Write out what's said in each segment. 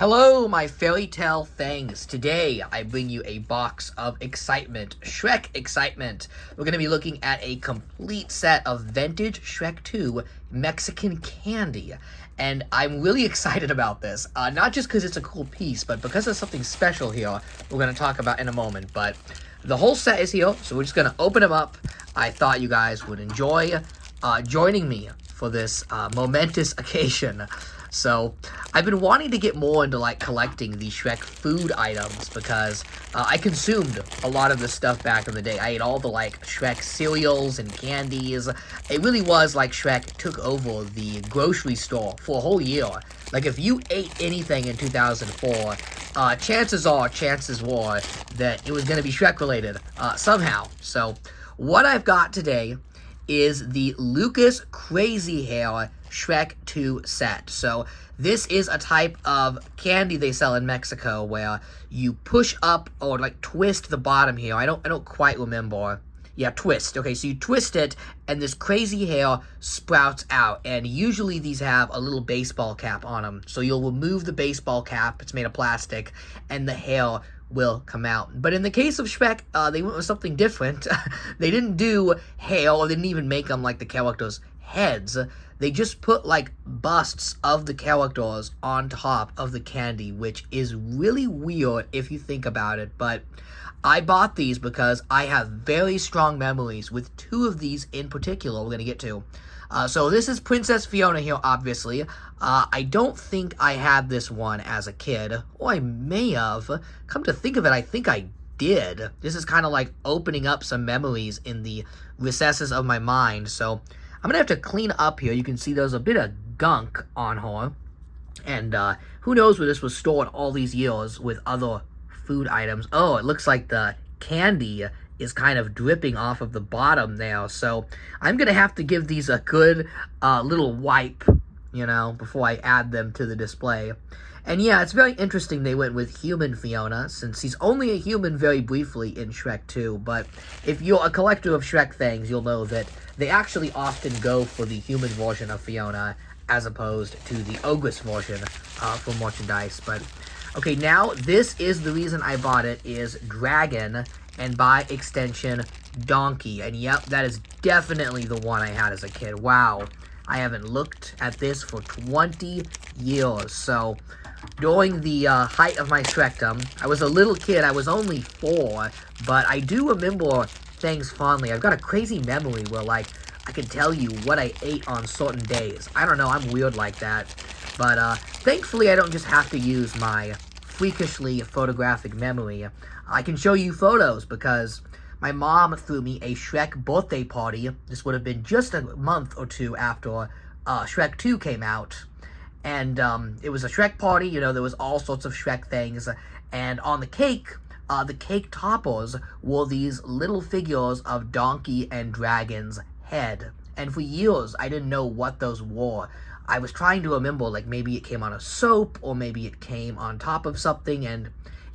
Hello, my fairy tale things. Today, I bring you a box of excitement, Shrek excitement. We're going to be looking at a complete set of vintage Shrek 2 Mexican candy. And I'm really excited about this, not just because it's a cool piece, but because there's something special here we're going to talk about in a moment. But the whole set is here, so we're just going to open them up. I thought you guys would enjoy joining me for this momentous occasion. So, I've been wanting to get more into, collecting the Shrek food items because I consumed a lot of this stuff back in the day. I ate all the, Shrek cereals and candies. It really was like Shrek took over the grocery store for a whole year. Like, if you ate anything in 2004, chances were that it was going to be Shrek-related somehow. So, what I've got today is the Lucas Crazy Hair Shrek 2 set. So this is a type of candy they sell in Mexico where you push up or twist the bottom here. I don't quite remember. Yeah, twist. Okay, so you twist it and this crazy hair sprouts out, and usually these have a little baseball cap on them. So you'll remove the baseball cap, it's made of plastic, and the hair will come out. But in the case of Shrek, they went with something different. They didn't do hair, or they didn't even make them like the characters' heads. They just put busts of the characters on top of the candy, which is really weird if you think about it. But I bought these because I have very strong memories with two of these in particular we're going to get to. So this is Princess Fiona here, obviously. I don't think I had this one as a kid, or I may have. Come to think of it, I think I did. This is kind of like opening up some memories in the recesses of my mind. So I'm going to have to clean up here. You can see there's a bit of gunk on her. And who knows where this was stored all these years with other food items. Oh, it looks like the candy is kind of dripping off of the bottom there. So I'm going to have to give these a good little wipe, before I add them to the display. And yeah, it's very interesting they went with human Fiona, since he's only a human very briefly in Shrek 2. But if you're a collector of Shrek things, you'll know that they actually often go for the human version of Fiona as opposed to the ogress version for merchandise. But okay, now this is the reason I bought it, is Dragon, and by extension, Donkey. And yep, that is definitely the one I had as a kid. Wow, I haven't looked at this for 20 years. So during the height of my Shrekdom, I was a little kid. I was only 4, but I do remember things fondly. I've got a crazy memory where, I can tell you what I ate on certain days. I don't know, I'm weird like that. But thankfully, I don't just have to use my freakishly photographic memory. I can show you photos because my mom threw me a Shrek birthday party. This would have been just a month or two after Shrek 2 came out. And it was a Shrek party, there was all sorts of Shrek things. And on the cake toppers were these little figures of Donkey and Dragon's head. And for years, I didn't know what those were. I was trying to remember, maybe it came on a soap, or maybe it came on top of something, and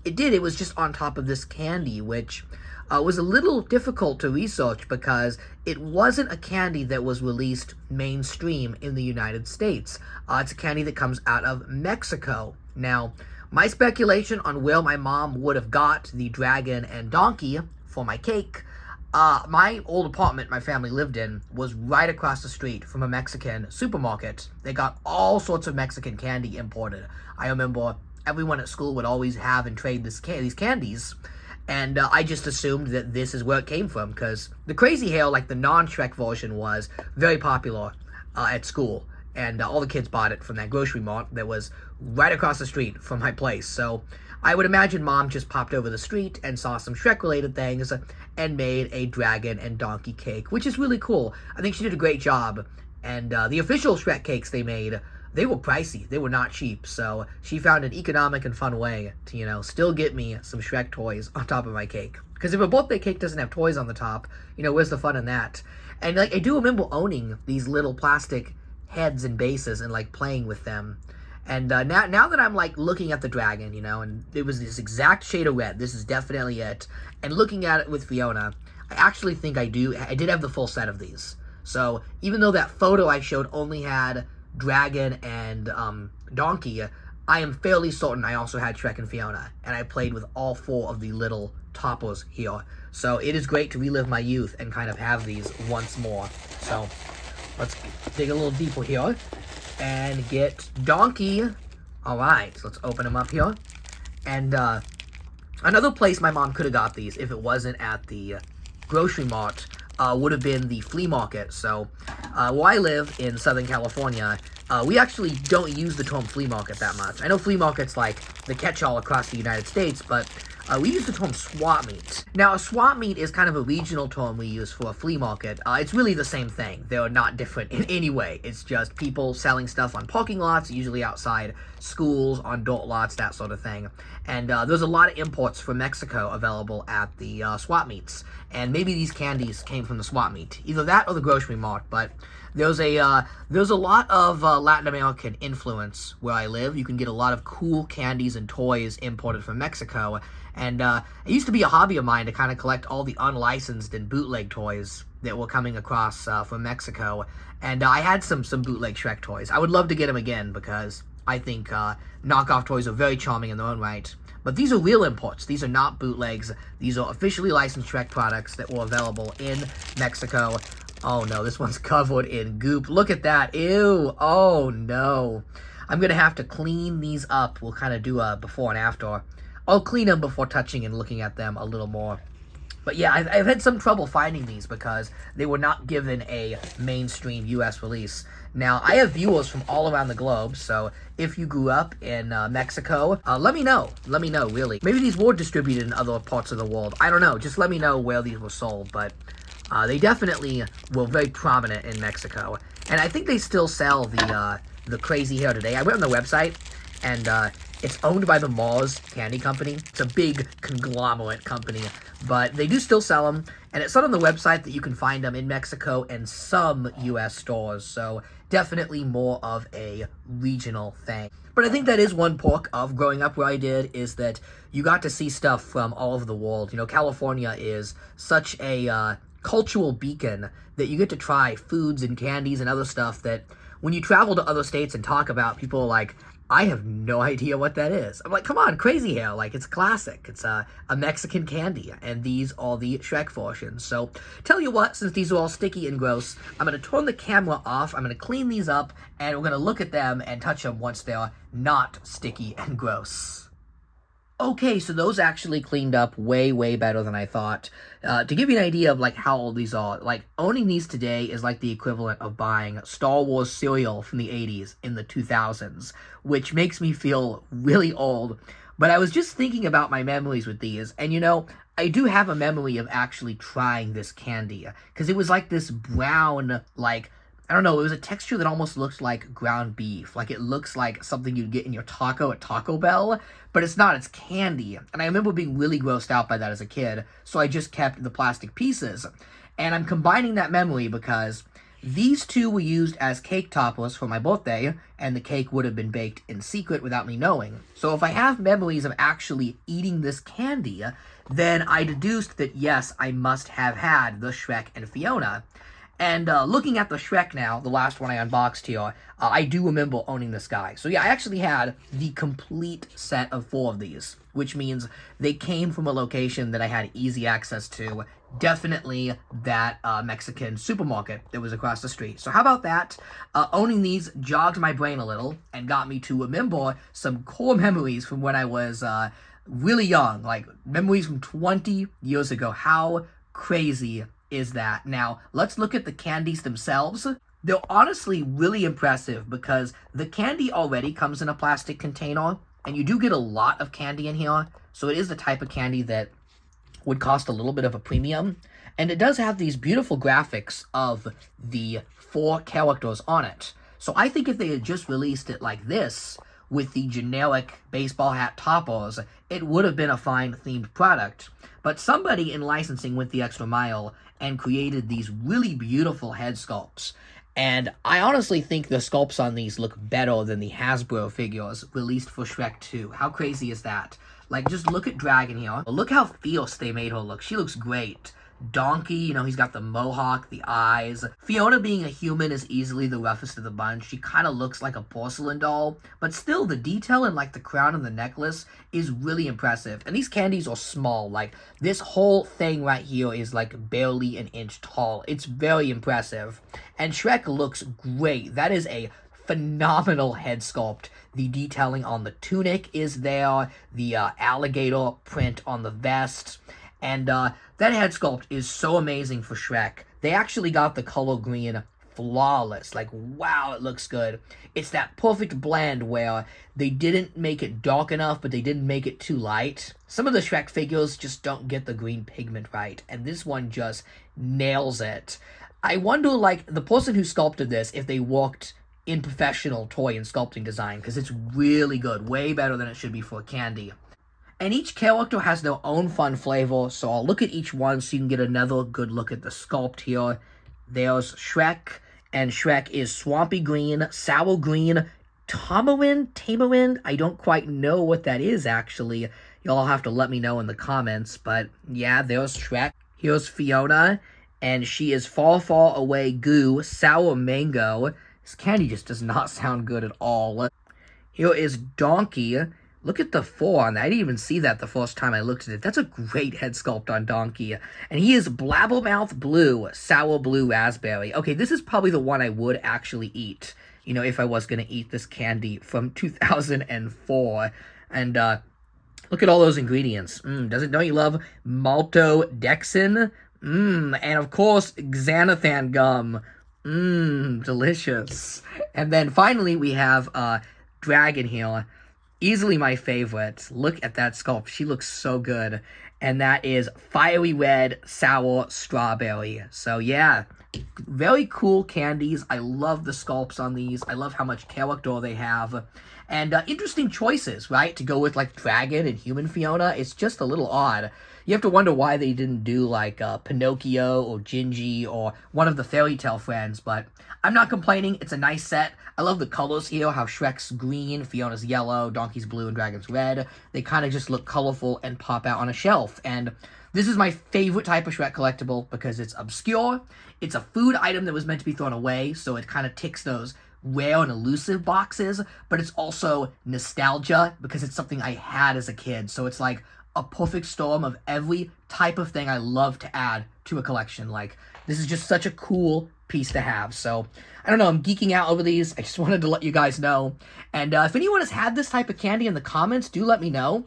it did. It was just on top of this candy, which was a little difficult to research because it wasn't a candy that was released mainstream in the United States. It's a candy that comes out of Mexico. Now, my speculation on where my mom would have got the dragon and donkey for my cake, my old apartment my family lived in was right across the street from a Mexican supermarket. They got all sorts of Mexican candy imported. I remember everyone at school would always have and trade these candies, and I just assumed that this is where it came from, because the crazy hair, the non-Shrek version, was very popular at school, and all the kids bought it from that grocery mart that was right across the street from my place. So I would imagine Mom just popped over the street and saw some Shrek-related things and made a dragon and donkey cake, which is really cool. I think she did a great job. And the official Shrek cakes they made, they were pricey. They were not cheap. So she found an economic and fun way to, still get me some Shrek toys on top of my cake. Because if a birthday cake doesn't have toys on the top, where's the fun in that? And I do remember owning these little plastic heads and bases and playing with them. And now that I'm looking at the dragon, and it was this exact shade of red, this is definitely it, and looking at it with Fiona, I actually think I did have the full set of these. So even though that photo I showed only had dragon and donkey, I am fairly certain I also had Shrek and Fiona, and I played with all 4 of the little toppers here. So it is great to relive my youth and kind of have these once more. So let's dig a little deeper here and get Donkey. Alright, so let's open them up here. And another place my mom could have got these if it wasn't at the grocery mart would have been the flea market. So where I live in Southern California, we actually don't use the term flea market that much. I know flea market's like the catch-all across the United States, but we use the term swap meet. Now, a swap meet is kind of a regional term we use for a flea market. It's really the same thing. They're not different in any way. It's just people selling stuff on parking lots, usually outside schools, on dirt lots, that sort of thing. And there's a lot of imports from Mexico available at the swap meets. And maybe these candies came from the swap meet. Either that or the grocery mart, but there's a lot of Latin American influence where I live. You can get a lot of cool candies and toys imported from Mexico. And it used to be a hobby of mine to kind of collect all the unlicensed and bootleg toys that were coming across from Mexico. And I had some bootleg Shrek toys. I would love to get them again because I think knockoff toys are very charming in their own right. But these are real imports. These are not bootlegs. These are officially licensed Shrek products that were available in Mexico. Oh no, this one's covered in goop. Look at that. Ew. Oh no. I'm going to have to clean these up. We'll kind of do a before and after. I'll clean them before touching and looking at them a little more. But yeah, I've had some trouble finding these because they were not given a mainstream U.S. release. Now, I have viewers from all around the globe, so if you grew up in Mexico, let me know. Let me know, really. Maybe these were distributed in other parts of the world. I don't know. Just let me know where these were sold, but they definitely were very prominent in Mexico. And I think they still sell the crazy hair today. I went on the website, and it's owned by the Mars Candy Company. It's a big conglomerate company, but they do still sell them, and it said on the website that you can find them in Mexico and some U.S. stores, so definitely more of a regional thing. But I think that is one perk of growing up where I did, is that you got to see stuff from all over the world. You know, California is such a cultural beacon that you get to try foods and candies and other stuff that when you travel to other states and talk about, people are like, I have no idea what that is. I'm like, come on, crazy hair. Like, it's classic. It's a Mexican candy, and these are the Shrek versions. So, tell you what, since these are all sticky and gross, I'm going to turn the camera off, I'm going to clean these up, and we're going to look at them and touch them once they're not sticky and gross. Okay, so those actually cleaned up way, way better than I thought. To give you an idea of, like, how old these are, like, owning these today is like the equivalent of buying Star Wars cereal from the 80s in the 2000s, which makes me feel really old. But I was just thinking about my memories with these, and, you know, I do have a memory of actually trying this candy, because it was like this brown, like, I don't know, it was a texture that almost looked like ground beef. Like, it looks like something you'd get in your taco at Taco Bell, but it's not, it's candy. And I remember being really grossed out by that as a kid, so I just kept the plastic pieces. And I'm combining that memory because these two were used as cake toppers for my birthday, and the cake would have been baked in secret without me knowing. So if I have memories of actually eating this candy, then I deduced that yes, I must have had the Shrek and Fiona. And looking at the Shrek now, the last one I unboxed here, I do remember owning this guy. So yeah, I actually had the complete set of 4 of these, which means they came from a location that I had easy access to. Definitely that Mexican supermarket that was across the street. So how about that? Owning these jogged my brain a little and got me to remember some core memories from when I was really young, like memories from 20 years ago. How crazy is that? Now, let's look at the candies themselves. They're honestly really impressive because the candy already comes in a plastic container, and you do get a lot of candy in here, so it is the type of candy that would cost a little bit of a premium. And it does have these beautiful graphics of the 4 characters on it. So I think if they had just released it like this, with the generic baseball hat toppers, it would have been a fine themed product. But somebody in licensing went the extra mile and created these really beautiful head sculpts. And I honestly think the sculpts on these look better than the Hasbro figures released for Shrek 2. How crazy is that? Like, just look at Dragon here. Look how fierce they made her look. She looks great. Donkey, you know, he's got the mohawk, the eyes. Fiona, being a human, is easily the roughest of the bunch. She kind of looks like a porcelain doll, but still, the detail in, like, the crown and the necklace is really impressive. And these candies are small. Like, this whole thing right here is, like, barely an inch tall. It's very impressive. And Shrek looks great. That is a phenomenal head sculpt. The detailing on the tunic is there, the alligator print on the vest, and that head sculpt is so amazing for Shrek. They actually got the color green flawless. Like, wow, it looks good. It's that perfect blend where they didn't make it dark enough, but they didn't make it too light. Some of the Shrek figures just don't get the green pigment right, and this one just nails it. I wonder, like, the person who sculpted this, if they worked in professional toy and sculpting design, because it's really good, way better than it should be for a candy. And each character has their own fun flavor, so I'll look at each one so you can get another good look at the sculpt here. There's Shrek, and Shrek is swampy green, sour green, tamarind, I don't quite know what that is, actually. Y'all have to let me know in the comments, but yeah, there's Shrek. Here's Fiona, and she is far, far away goo, sour mango. This candy just does not sound good at all. Here is Donkey. Look at the fur on that. I didn't even see that the first time I looked at it. That's a great head sculpt on Donkey. And he is Blabbermouth Blue, sour blue raspberry. Okay, this is probably the one I would actually eat, you know, if I was going to eat this candy from 2004. And look at all those ingredients. Don't you love maltodextrin? And of course, xanthan gum. Delicious. And then finally we have Dragon here. Easily my favorite. Look at that sculpt. She looks so good. And that is fiery red sour strawberry. So yeah, very cool candies. I love the sculpts on these. I love how much character they have. And interesting choices, right? To go with, like, Dragon and Human Fiona. It's just a little odd. You have to wonder why they didn't do, like, Pinocchio or Gingy or one of the fairy tale friends, but I'm not complaining. It's a nice set. I love the colors here, how Shrek's green, Fiona's yellow, Donkey's blue, and Dragon's red. They kind of just look colorful and pop out on a shelf. And this is my favorite type of Shrek collectible because it's obscure. It's a food item that was meant to be thrown away, so it kind of ticks those rare and elusive boxes, but it's also nostalgia because it's something I had as a kid. So it's like a perfect storm of every type of thing I love to add to a collection. Like, this is just such a cool piece to have. So I don't know, I'm geeking out over these. I just wanted to let you guys know. And if anyone has had this type of candy in the comments, do let me know.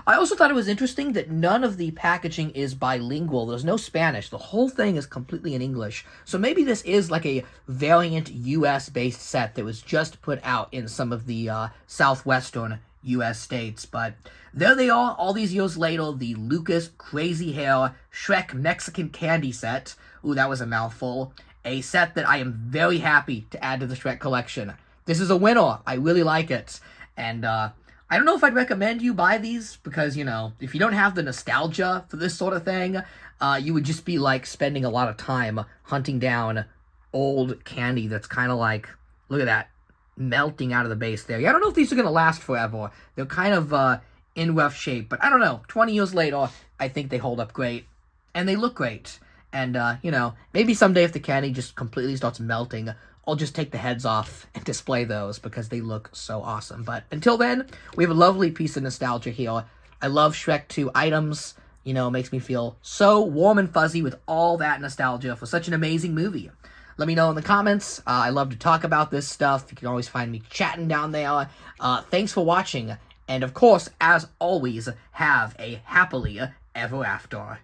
I also thought it was interesting that none of the packaging is bilingual. There's no Spanish. The whole thing is completely in English. So maybe this is like a variant US-based set that was just put out in some of the southwestern US states. But there they are, all these years later, the Lucas Crazy Hair Shrek Mexican Candy Set. Ooh, that was a mouthful. A set that I am very happy to add to the Shrek collection. This is a winner. I really like it. And I don't know if I'd recommend you buy these because, you know, if you don't have the nostalgia for this sort of thing, you would just be, like, spending a lot of time hunting down old candy that's kind of like, look at that, melting out of the base there. Yeah, I don't know if these are going to last forever. They're kind of in rough shape, but I don't know. 20 years later, I think they hold up great, and they look great. And, you know, maybe someday if the candy just completely starts melting, I'll just take the heads off and display those because they look so awesome. But until then, we have a lovely piece of nostalgia here. I love Shrek 2 items. You know, it makes me feel so warm and fuzzy with all that nostalgia for such an amazing movie. Let me know in the comments. I love to talk about this stuff. You can always find me chatting down there. Thanks for watching. And of course, as always, have a happily ever after.